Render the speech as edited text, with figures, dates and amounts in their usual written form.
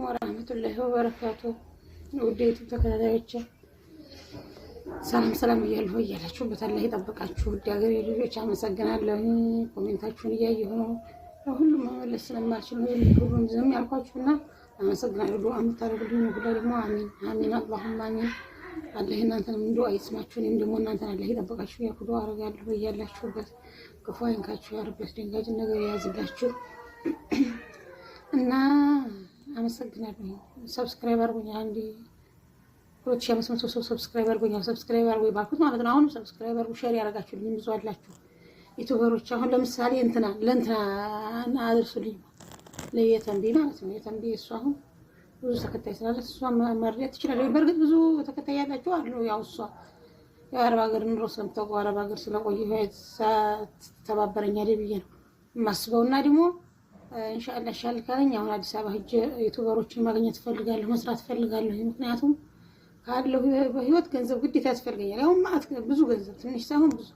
ወራህመቱላሂ ወበረካቱ ውዴቱ ተከታታዮች ሰላም ሰላም እያልሁ እያላችሁበት አላህ ይጠብቃችሁ። ውድ ሀገሬ ልጆች አመሰግናለሁ። ኮሜንታችሁን እያየሁ ነው። ሁሉም መመለስ ስለማልችል ነው ሁሉም ዝም ያልኳችሁና አመሰግናለሁ። ዱአ የምታደርጉልኝ ሁሉ ደግሞ አሚን አሚን አላሁም አሚን። አላህ እናንተንም ዱአ ይስማችሁ፣ እኔም ደግሞ እናንተን አላህ ይጠብቃችሁ ያልኩ ዱአ አደርጋለሁ። እያላችሁበት ክፉ አይንካችሁ፣ ያረበት ደንጋጭ ነገር ያዝላችሁ እና አመሰግናለሁ። ሰብስክራይብ አድርጉኝ። አንዴ 2500 ሰው ሰብስክራይብ አድርጎኛል። ሰብስክራይብ አድርጎኝ ባልኩት ማለት ነው። አሁን ሰብስክራይብ አድርጉ፣ ሼር ያደርጋችሁልኝ ብዙ አላችሁ ዩቲዩበሮች። አሁን ለምሳሌ ለእንትና አድርሱልኝ፣ ለየተንቢ ማለት ነው። የተንቢ እሱ አሁን ብዙ ተከታይ ስላላት እሷ መርዳት ትችላለች። በእርግጥ ብዙ ተከታይ ያላችሁ አሉ። ያው እሷ የአረብ ሀገር ኑሮ ስለምታውቀው አረብ ሀገር ስለቆየ ተባበረኛል ብዬ ነው የማስበውና ደግሞ ኢንሻአላህ ሻል ካለኝ አሁን አዲስ አበባ ሂጅ ዩቲዩበሮችን ማግኘት ፈልጋለሁ፣ መስራት ፈልጋለሁ። ምክንያቱም ካለው በህይወት ገንዘብ ግዴታ ያስፈልገኛል። ያው ብዙ ገንዘብ ትንሽ ሳይሆን ብዙ